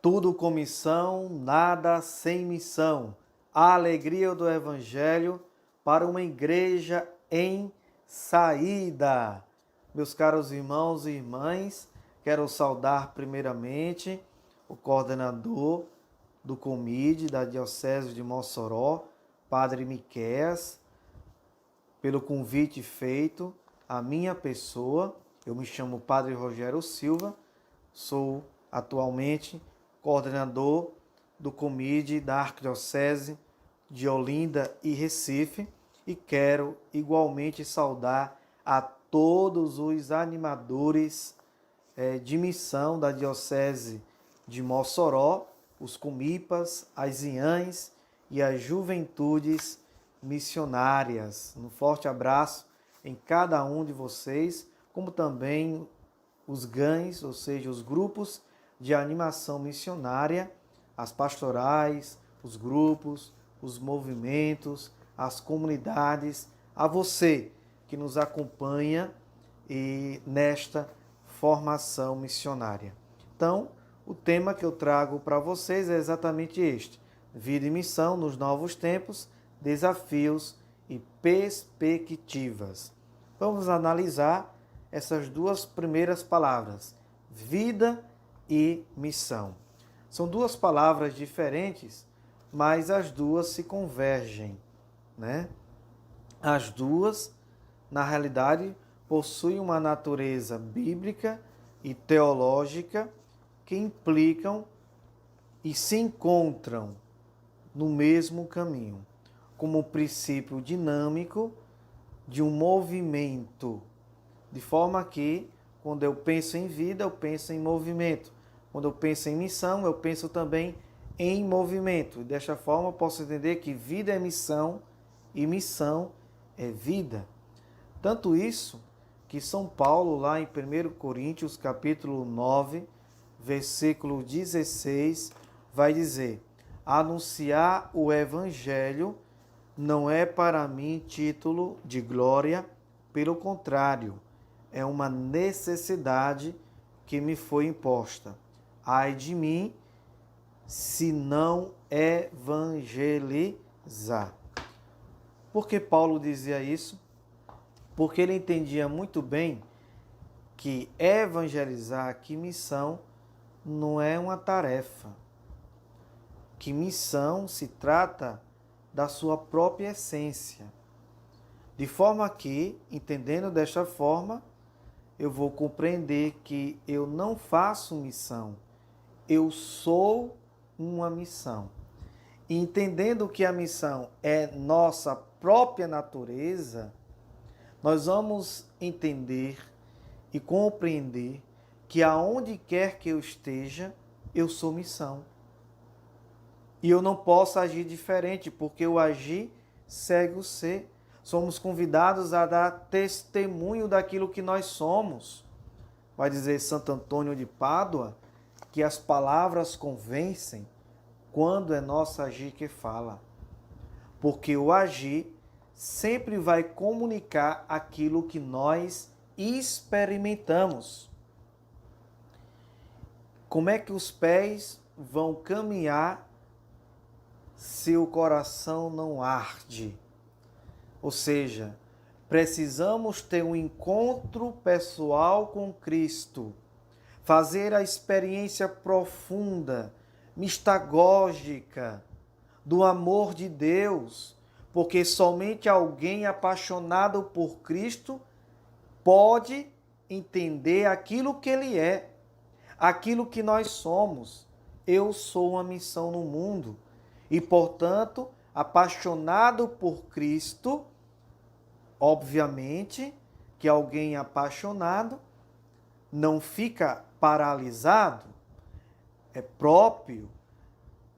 Tudo com missão, nada sem missão. A alegria do Evangelho para uma igreja em saída. Meus caros irmãos e irmãs, quero saudar primeiramente o coordenador do COMID da Diocese de Mossoró, Padre Miquéas, pelo convite feito à minha pessoa. Eu me chamo Padre Rogério Silva, sou atualmente coordenador do COMID da Arquidiocese de Olinda e Recife e quero igualmente saudar a todos os animadores de missão da Diocese de Mossoró, os comipas, as IANs e as juventudes missionárias. Um forte abraço em cada um de vocês, como também os GANs, ou seja, os grupos de animação missionária, as pastorais, os grupos, os movimentos, as comunidades, a você que nos acompanha nesta formação missionária. Então, o tema que eu trago para vocês é exatamente este: vida e missão nos novos tempos, desafios e perspectivas. Vamos analisar essas duas primeiras palavras, vida e missão. São duas palavras diferentes, mas as duas se convergem, né? As duas, na realidade, possuem uma natureza bíblica e teológica que implicam e se encontram no mesmo caminho, como princípio dinâmico de um movimento, de forma que, quando eu penso em vida, eu penso em movimento. Quando eu penso em missão, eu penso também em movimento. E desta forma, eu posso entender que vida é missão e missão é vida. Tanto isso que São Paulo, lá em 1 Coríntios, capítulo 9, versículo 16, vai dizer: anunciar o Evangelho não é para mim título de glória, pelo contrário, é uma necessidade que me foi imposta. Ai de mim, se não evangelizar. Por que Paulo dizia isso? Porque ele entendia muito bem que evangelizar, que missão, não é uma tarefa. Que missão se trata da sua própria essência. De forma que, entendendo desta forma, eu vou compreender que eu não faço missão, eu sou uma missão. E entendendo que a missão é nossa própria natureza, nós vamos entender e compreender que aonde quer que eu esteja, eu sou missão. E eu não posso agir diferente, porque o agir segue o ser. Somos convidados a dar testemunho daquilo que nós somos. Vai dizer Santo Antônio de Pádua que as palavras convencem quando é nosso agir que fala. Porque o agir sempre vai comunicar aquilo que nós experimentamos. Como é que os pés vão caminhar se o coração não arde? Ou seja, precisamos ter um encontro pessoal com Cristo, fazer a experiência profunda, mistagógica do amor de Deus, porque somente alguém apaixonado por Cristo pode entender aquilo que Ele é, aquilo que nós somos. Eu sou uma missão no mundo e, portanto, apaixonado por Cristo, obviamente que alguém apaixonado não fica paralisado. É próprio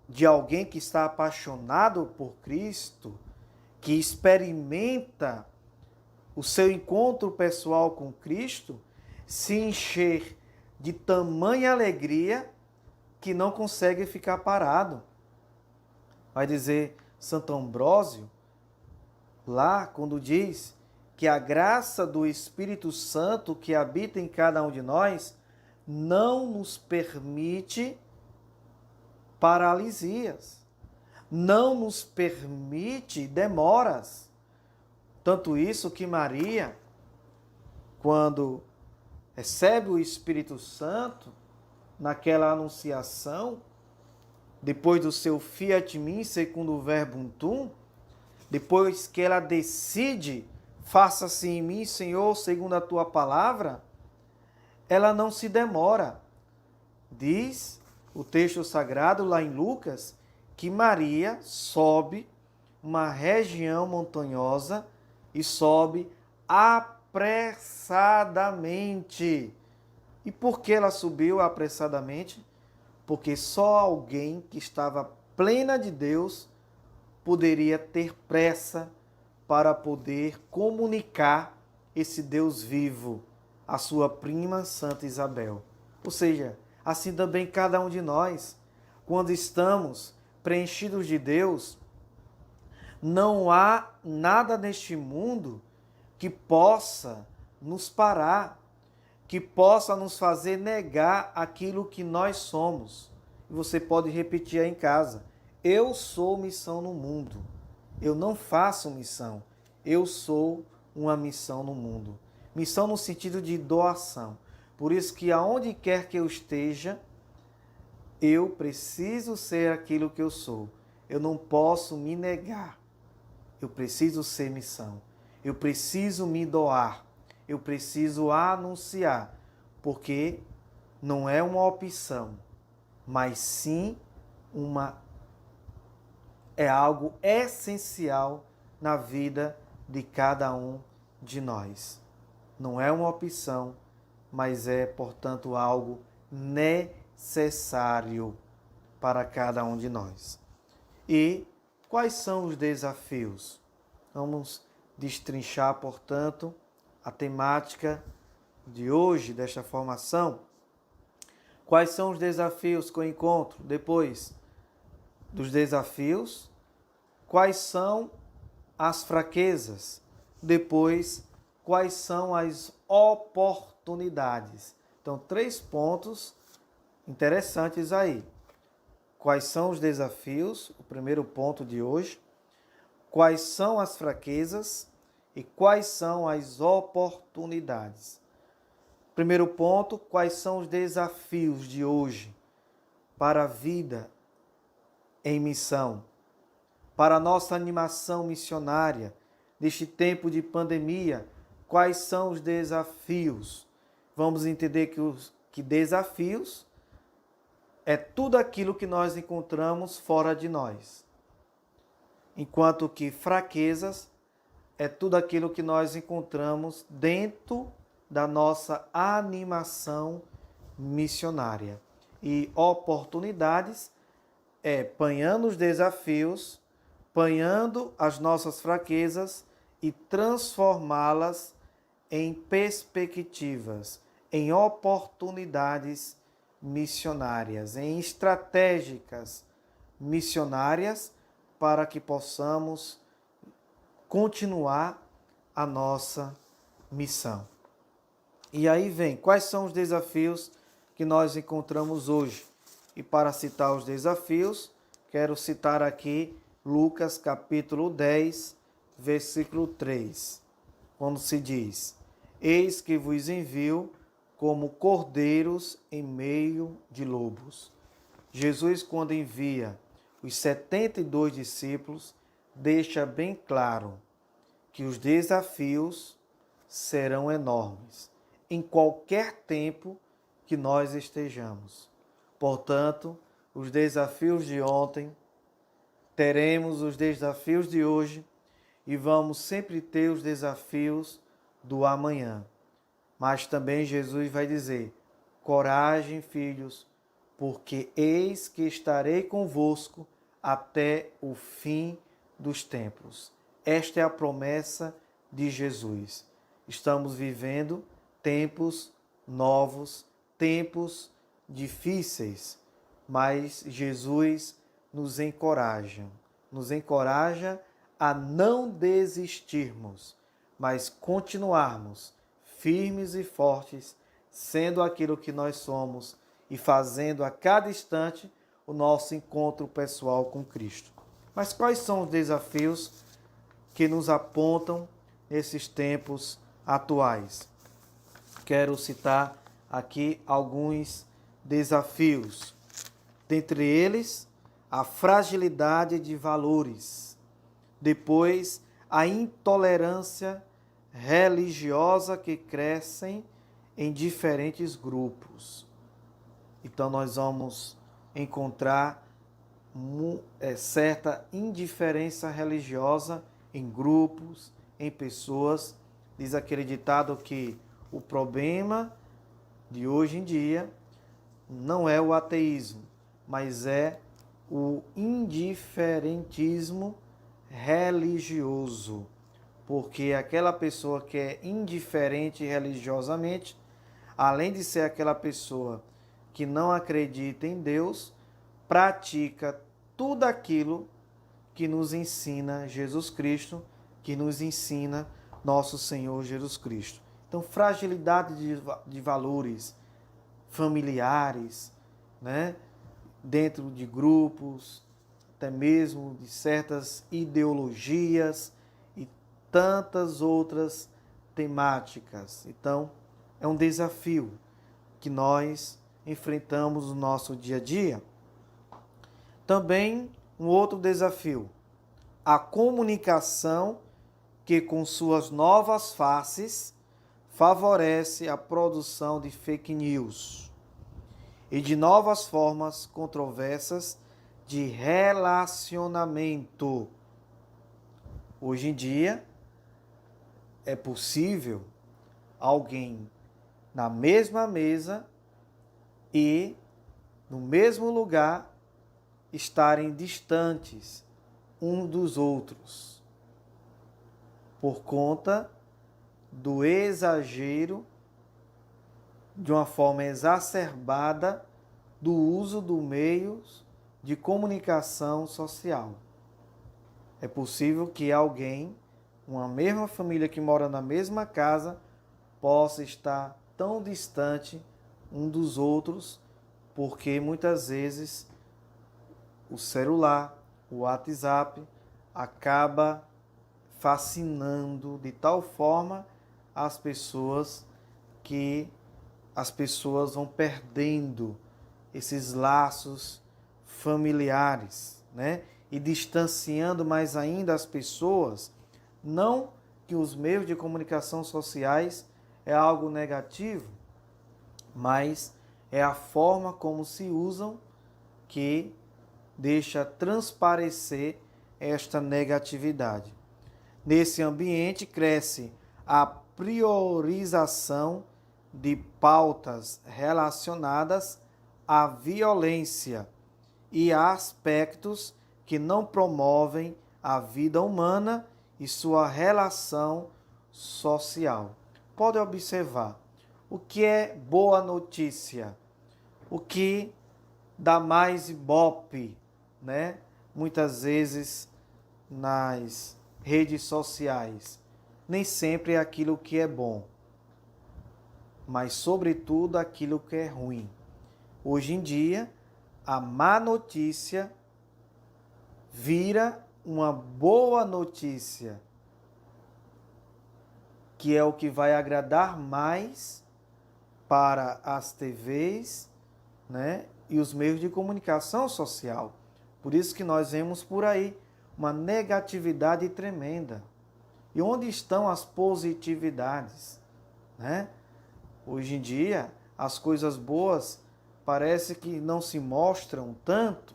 de alguém que está apaixonado por Cristo, que experimenta o seu encontro pessoal com Cristo, se encher de tamanha alegria que não consegue ficar parado. Vai dizer Santo Ambrósio, lá quando diz que a graça do Espírito Santo que habita em cada um de nós não nos permite paralisias, não nos permite demoras. Tanto isso que Maria, quando recebe o Espírito Santo, naquela anunciação, depois do seu fiat mim, segundo o verbum tuum, depois que ela decide, faça-se em mim, Senhor, segundo a tua palavra, ela não se demora. Diz o texto sagrado lá em Lucas que Maria sobe uma região montanhosa e sobe apressadamente. E por que ela subiu apressadamente? Porque só alguém que estava plena de Deus poderia ter pressa para poder comunicar esse Deus vivo à sua prima Santa Isabel. Ou seja, assim também cada um de nós, quando estamos preenchidos de Deus, não há nada neste mundo que possa nos parar, que possa nos fazer negar aquilo que nós somos. E você pode repetir aí em casa: eu sou missão no mundo. Eu não faço missão. Eu sou uma missão no mundo. Missão no sentido de doação. Por isso que aonde quer que eu esteja, eu preciso ser aquilo que eu sou. Eu não posso me negar. Eu preciso ser missão. Eu preciso me doar. Eu preciso anunciar. Porque não é uma opção, mas sim é algo essencial na vida de cada um de nós. Não é uma opção, mas é, portanto, algo necessário para cada um de nós. E quais são os desafios? Vamos destrinchar, portanto, a temática de hoje, desta formação. Quais são os desafios que eu encontro? Depois dos desafios, quais são as fraquezas? Depois, quais são as oportunidades? Então, 3 pontos interessantes aí. Quais são os desafios? O primeiro ponto de hoje. Quais são as fraquezas? E quais são as oportunidades? Primeiro ponto, quais são os desafios de hoje para a vida em missão, para a nossa animação missionária neste tempo de pandemia? Quais são os desafios? Vamos entender que desafios é tudo aquilo que nós encontramos fora de nós, enquanto que fraquezas é tudo aquilo que nós encontramos dentro da nossa animação missionária. E oportunidades é panhando os desafios, panhando as nossas fraquezas e transformá-las em perspectivas, em oportunidades missionárias, em estratégicas missionárias para que possamos continuar a nossa missão. E aí vem, quais são os desafios que nós encontramos hoje? E para citar os desafios, quero citar aqui Lucas capítulo 10, versículo 3, quando se diz: eis que vos envio como cordeiros em meio de lobos. Jesus, quando envia os 72 discípulos, deixa bem claro que os desafios serão enormes em qualquer tempo que nós estejamos. Portanto, os desafios de ontem, teremos os desafios de hoje e vamos sempre ter os desafios do amanhã. Mas também Jesus vai dizer: coragem, filhos, porque eis que estarei convosco até o fim dos tempos. Esta é a promessa de Jesus. Estamos vivendo tempos novos, tempos difíceis, mas Jesus nos encoraja a não desistirmos, mas continuarmos firmes e fortes, sendo aquilo que nós somos e fazendo a cada instante o nosso encontro pessoal com Cristo. Mas quais são os desafios que nos apontam nesses tempos atuais? Quero citar aqui alguns desafios. Dentre eles, a fragilidade de valores. Depois, a intolerância religiosa que crescem em diferentes grupos. Então, nós vamos encontrar certa indiferença religiosa em grupos, em pessoas. Diz aquele ditado que o problema de hoje em dia não é o ateísmo, mas é o indiferentismo religioso. Porque aquela pessoa que é indiferente religiosamente, além de ser aquela pessoa que não acredita em Deus, pratica tudo aquilo que nos ensina Jesus Cristo, que nos ensina nosso Senhor Jesus Cristo. Então, fragilidade de valores familiares, né? Dentro de grupos, até mesmo de certas ideologias e tantas outras temáticas. Então, é um desafio que nós enfrentamos no nosso dia a dia. Também um outro desafio, a comunicação que com suas novas faces favorece a produção de fake news e de novas formas controversas de relacionamento. Hoje em dia, é possível alguém na mesma mesa e no mesmo lugar estarem distantes um dos outros por conta do exagero, de uma forma exacerbada, do uso dos meios de comunicação social. É possível que alguém, uma mesma família que mora na mesma casa, possa estar tão distante um dos outros, porque muitas vezes o celular, o WhatsApp, acaba fascinando de tal forma as pessoas que as pessoas vão perdendo esses laços familiares, né? E distanciando mais ainda as pessoas. Não que os meios de comunicação sociais é algo negativo, mas é a forma como se usam que deixa transparecer esta negatividade. Nesse ambiente cresce a priorização de pautas relacionadas à violência e a aspectos que não promovem a vida humana e sua relação social. Pode observar o que é boa notícia, o que dá mais ibope, né? Muitas vezes nas redes sociais. Nem sempre é aquilo que é bom, mas sobretudo aquilo que é ruim. Hoje em dia, a má notícia vira uma boa notícia, que é o que vai agradar mais para as TVs, né, e os meios de comunicação social. Por isso que nós vemos por aí uma negatividade tremenda. E onde estão as positividades, né? Hoje em dia, as coisas boas parece que não se mostram tanto,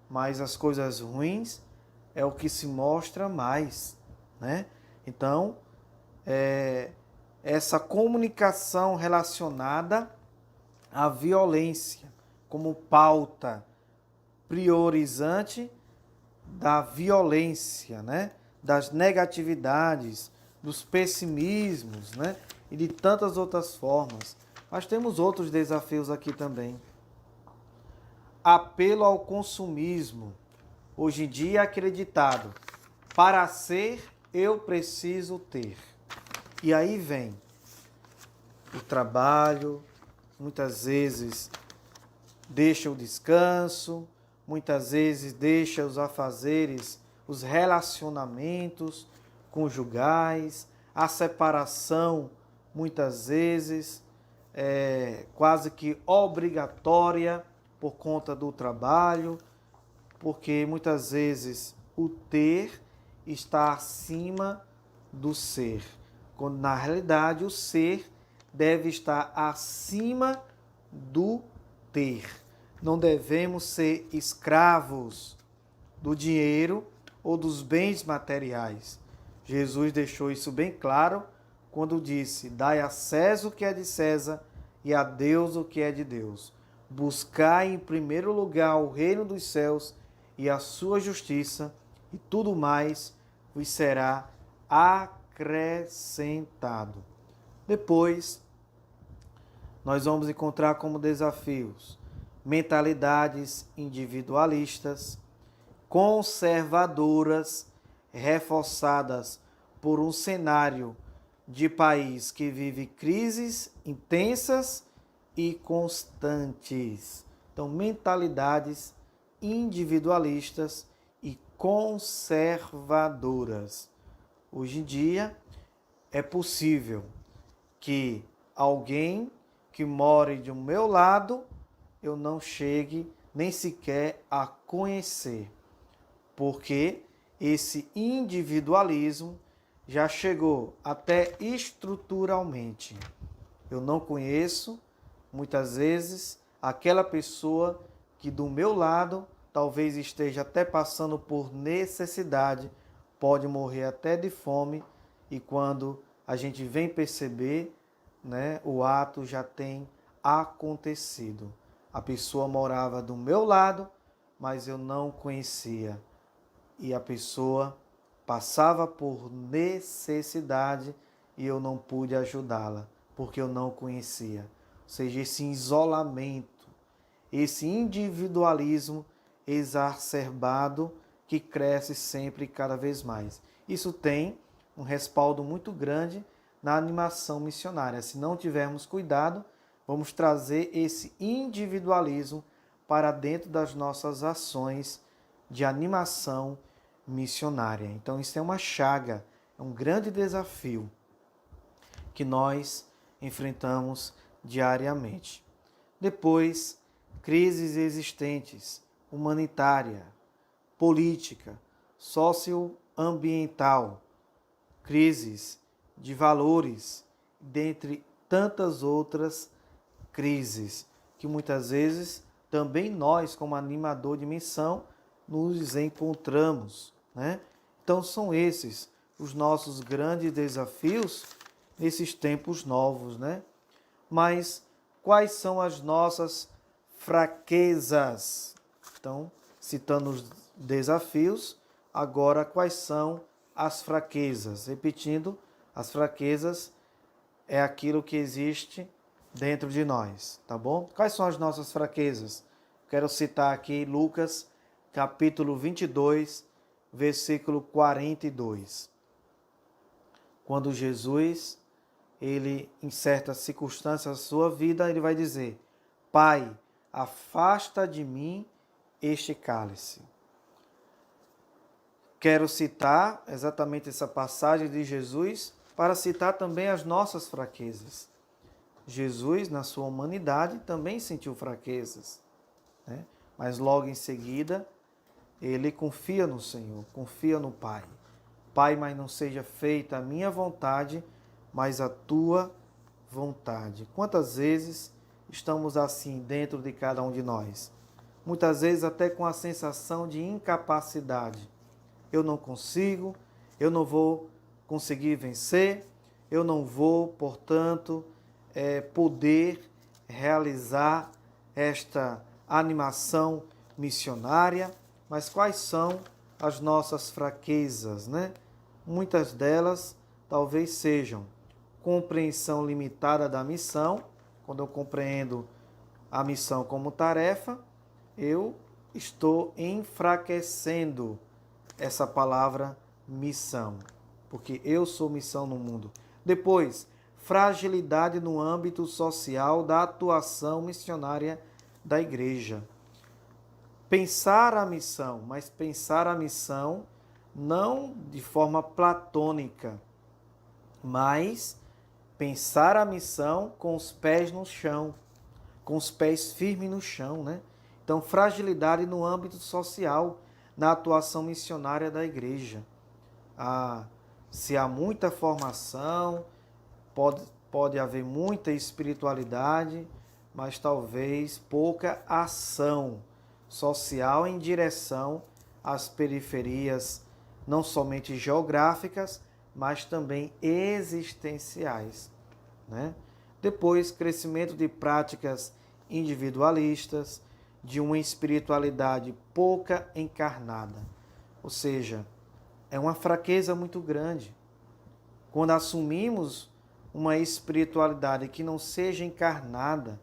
mas as coisas ruins é o que se mostra mais, né? Então, essa comunicação relacionada à violência como pauta priorizante da violência, né? Das negatividades, dos pessimismos, né? E de tantas outras formas. Mas temos outros desafios aqui também. Apelo ao consumismo. Hoje em dia é acreditado, para ser eu preciso ter. E aí vem o trabalho, muitas vezes deixa o descanso, muitas vezes deixa os afazeres, os relacionamentos conjugais, a separação, muitas vezes, quase que obrigatória por conta do trabalho, porque muitas vezes o ter está acima do ser, quando na realidade o ser deve estar acima do ter. Não devemos ser escravos do dinheiro ou dos bens materiais. Jesus deixou isso bem claro quando disse: dai a César o que é de César e a Deus o que é de Deus. Buscai em primeiro lugar o reino dos céus e a sua justiça, e tudo mais vos será acrescentado. Depois, nós vamos encontrar como desafios mentalidades individualistas, conservadoras, reforçadas por um cenário de país que vive crises intensas e constantes. Então, mentalidades individualistas e conservadoras. Hoje em dia, é possível que alguém que more do meu lado, eu não chegue nem sequer a conhecer, porque esse individualismo já chegou até estruturalmente. Eu não conheço, muitas vezes, aquela pessoa que do meu lado talvez esteja até passando por necessidade, pode morrer até de fome, e quando a gente vem perceber, o ato já tem acontecido. A pessoa morava do meu lado, mas eu não conhecia. E a pessoa passava por necessidade e eu não pude ajudá-la, porque eu não conhecia. Ou seja, esse isolamento, esse individualismo exacerbado que cresce sempre e cada vez mais. Isso tem um respaldo muito grande na animação missionária. Se não tivermos cuidado, vamos trazer esse individualismo para dentro das nossas ações de animação missionária. Então, isso é uma chaga, é um grande desafio que nós enfrentamos diariamente. Depois, crises existentes, humanitária, política, socioambiental, crises de valores, dentre tantas outras crises, que muitas vezes também nós, como animador de missão, nos encontramos, Então são esses os nossos grandes desafios nesses tempos novos, Mas quais são as nossas fraquezas? Então, citando os desafios, agora quais são as fraquezas? Repetindo, as fraquezas é aquilo que existe dentro de nós, tá bom? Quais são as nossas fraquezas? Quero citar aqui Lucas, capítulo 22, versículo 42. Quando Jesus, ele, em certas circunstâncias da sua vida, ele vai dizer: Pai, afasta de mim este cálice. Quero citar exatamente essa passagem de Jesus para citar também as nossas fraquezas. Jesus, na sua humanidade, também sentiu fraquezas, Mas logo em seguida, ele confia no Senhor, confia no Pai. Pai, mas não seja feita a minha vontade, mas a tua vontade. Quantas vezes estamos assim dentro de cada um de nós? Muitas vezes até com a sensação de incapacidade. Eu não consigo, eu não vou conseguir vencer, eu não vou, portanto, poder realizar esta animação missionária. Mas quais são as nossas fraquezas, Muitas delas talvez sejam compreensão limitada da missão. Quando eu compreendo a missão como tarefa, eu estou enfraquecendo essa palavra missão, porque eu sou missão no mundo. Depois, fragilidade no âmbito social da atuação missionária da igreja. pensar a missão, mas pensar a missão não de forma platônica, mas pensar a missão com os pés no chão, com os pés firmes no chão, né? Então, fragilidade no âmbito social, na atuação missionária da igreja. Se há muita formação, pode haver muita espiritualidade, mas talvez pouca ação social em direção às periferias, não somente geográficas, mas também existenciais, né? Depois, crescimento de práticas individualistas, de uma espiritualidade pouca encarnada. Ou seja, é uma fraqueza muito grande. Quando assumimos uma espiritualidade que não seja encarnada,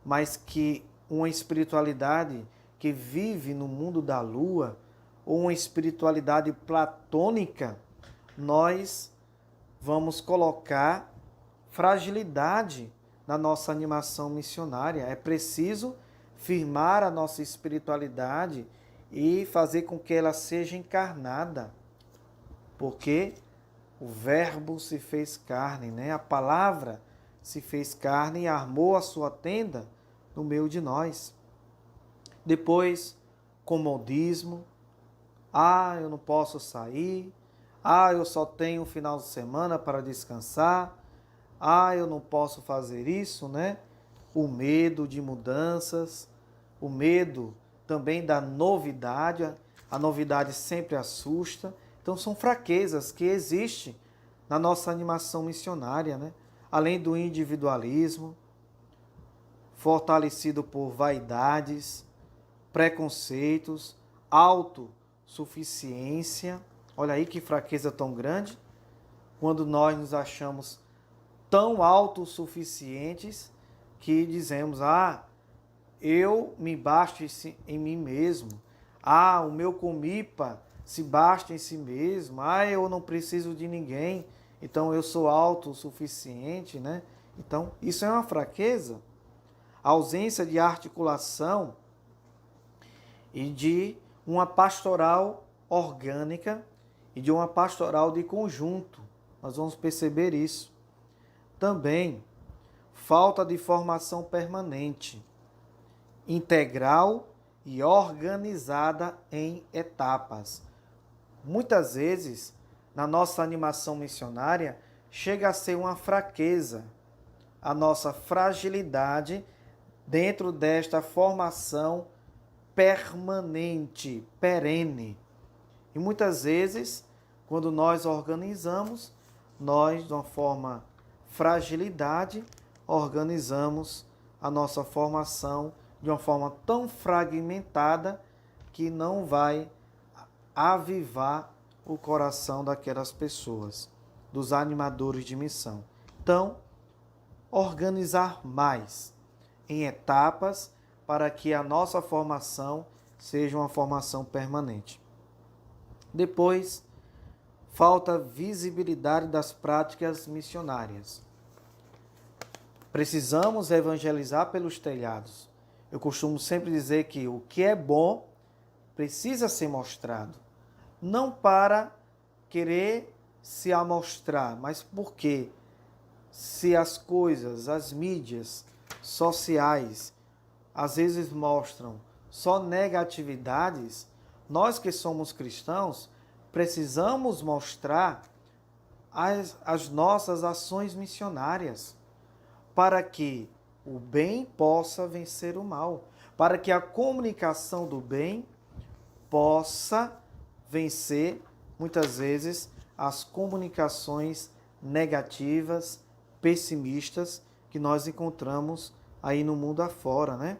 mas que uma espiritualidade que vive no mundo da lua, ou uma espiritualidade platônica, nós vamos colocar fragilidade na nossa animação missionária. É preciso firmar a nossa espiritualidade e fazer com que ela seja encarnada, porque o Verbo se fez carne, né? A palavra se fez carne e armou a sua tenda no meio de nós. Depois, comodismo. Eu não posso sair. Eu só tenho um final de semana para descansar. Eu não posso fazer isso, né? O medo de mudanças, o medo também da novidade. A novidade sempre assusta. Então, são fraquezas que existem na nossa animação missionária, né? Além do individualismo, fortalecido por vaidades, preconceitos, autossuficiência. Olha aí que fraqueza tão grande, quando nós nos achamos tão autossuficientes que dizemos, eu me basto em mim mesmo. O meu comipa se basta em si mesmo. Eu não preciso de ninguém. Então eu sou autossuficiente, né? Então isso é uma fraqueza. A ausência de articulação e de uma pastoral orgânica e de uma pastoral de conjunto. Nós vamos perceber isso. Também, falta de formação permanente, integral e organizada em etapas. Muitas vezes, na nossa animação missionária, chega a ser uma fraqueza, a nossa fragilidade dentro desta formação permanente, perene. E muitas vezes, quando nós organizamos, nós, de uma forma fragilidade, organizamos a nossa formação de uma forma tão fragmentada que não vai avivar o coração daquelas pessoas, dos animadores de missão. Então, organizar mais em etapas para que a nossa formação seja uma formação permanente. Depois, falta visibilidade das práticas missionárias. Precisamos evangelizar pelos telhados. Eu costumo sempre dizer que o que é bom precisa ser mostrado. Não para querer se amostrar, mas porque se as coisas, as mídias sociais, às vezes mostram só negatividades, nós que somos cristãos precisamos mostrar as nossas ações missionárias para que o bem possa vencer o mal, para que a comunicação do bem possa vencer, muitas vezes, as comunicações negativas, pessimistas que nós encontramos aí no mundo afora, né?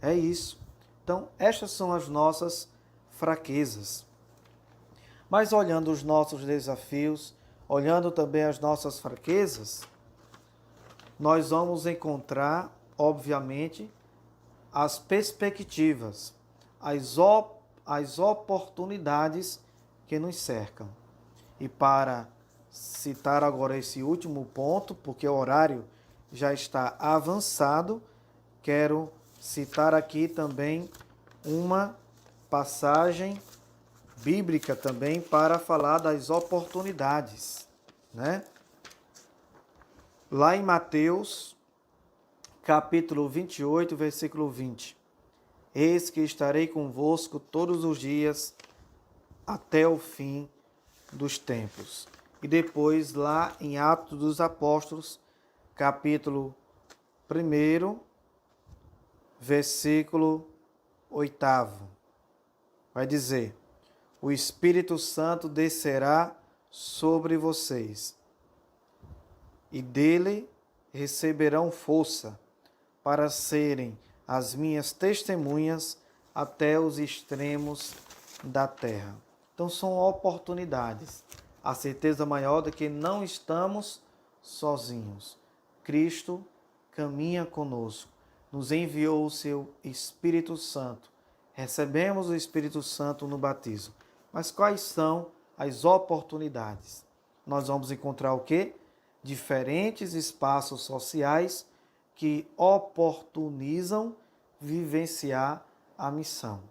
É isso. Então, estas são as nossas fraquezas. Mas olhando os nossos desafios, olhando também as nossas fraquezas, nós vamos encontrar, obviamente, as perspectivas, as oportunidades que nos cercam. E para citar agora esse último ponto, porque o horário já está avançado, quero citar aqui também uma passagem bíblica também para falar das oportunidades, né? Lá em Mateus, capítulo 28, versículo 20. Eis que estarei convosco todos os dias até o fim dos tempos. E depois lá em Atos dos Apóstolos, capítulo 1, versículo 8. Vai dizer: o Espírito Santo descerá sobre vocês, e dele receberão força para serem as minhas testemunhas até os extremos da terra. Então são oportunidades. A certeza maior de que não estamos sozinhos. Cristo caminha conosco, nos enviou o seu Espírito Santo. Recebemos o Espírito Santo no batismo. Mas quais são as oportunidades? Nós vamos encontrar o quê? Diferentes espaços sociais que oportunizam vivenciar a missão.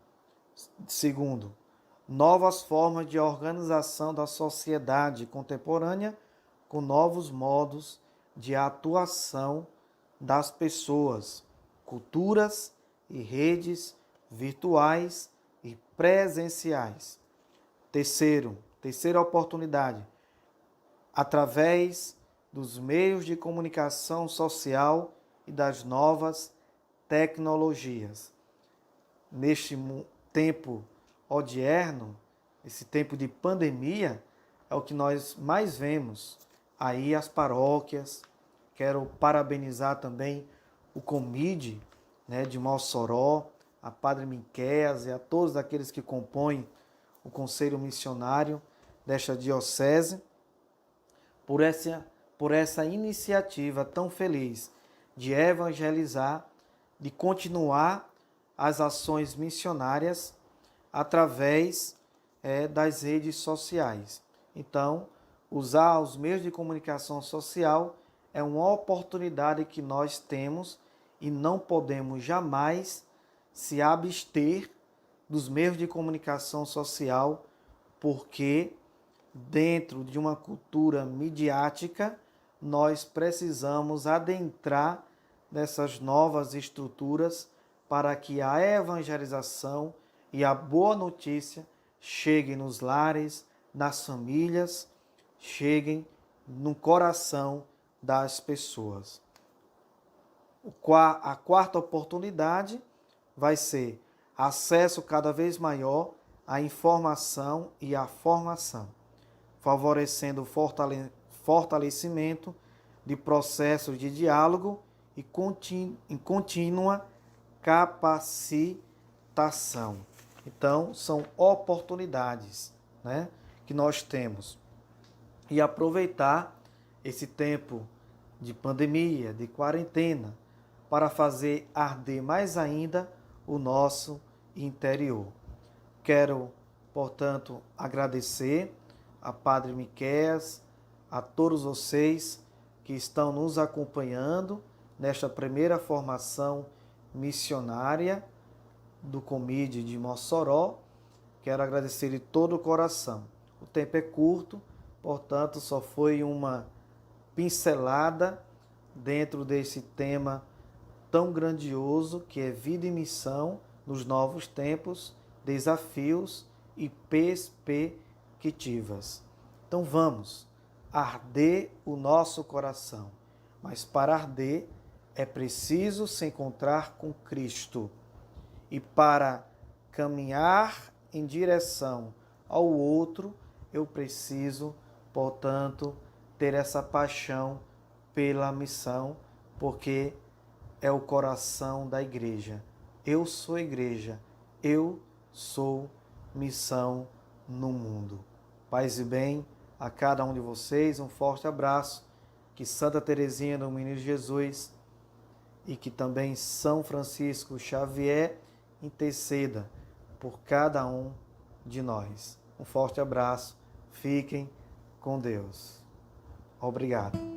Segundo, novas formas de organização da sociedade contemporânea com novos modos de atuação das pessoas, culturas e redes virtuais e presenciais. Terceira oportunidade, através dos meios de comunicação social e das novas tecnologias. Neste tempo odierno, esse tempo de pandemia, é o que nós mais vemos aí as paróquias. Quero parabenizar também o Comide, né, de Mossoró, a Padre Miquéas e a todos aqueles que compõem o Conselho Missionário desta diocese, por essa iniciativa tão feliz de evangelizar, de continuar as ações missionárias através das redes sociais. Então, usar os meios de comunicação social é uma oportunidade que nós temos e não podemos jamais se abster dos meios de comunicação social, porque dentro de uma cultura midiática, nós precisamos adentrar nessas novas estruturas para que a evangelização e a boa notícia cheguem nos lares, nas famílias, cheguem no coração das pessoas. A quarta oportunidade vai ser acesso cada vez maior à informação e à formação, favorecendo o fortalecimento de processos de diálogo e contínua capacitação. Então, são oportunidades, né, que nós temos. E aproveitar esse tempo de pandemia, de quarentena, para fazer arder mais ainda o nosso interior. Quero, portanto, agradecer a Padre Miquéas, a todos vocês que estão nos acompanhando nesta primeira formação missionária do Comide de Mossoró. Quero agradecer de todo o coração. O tempo é curto, portanto, só foi uma pincelada dentro desse tema tão grandioso que é vida e missão nos novos tempos, desafios e perspectivas. Então vamos arder o nosso coração, mas para arder é preciso se encontrar com Cristo. E para caminhar em direção ao outro, eu preciso, portanto, ter essa paixão pela missão, porque é o coração da igreja. Eu sou igreja, eu sou missão no mundo. Paz e bem a cada um de vocês, um forte abraço, que Santa Teresinha do Menino Jesus e que também São Francisco Xavier interceda por cada um de nós. Um forte abraço, fiquem com Deus. Obrigado.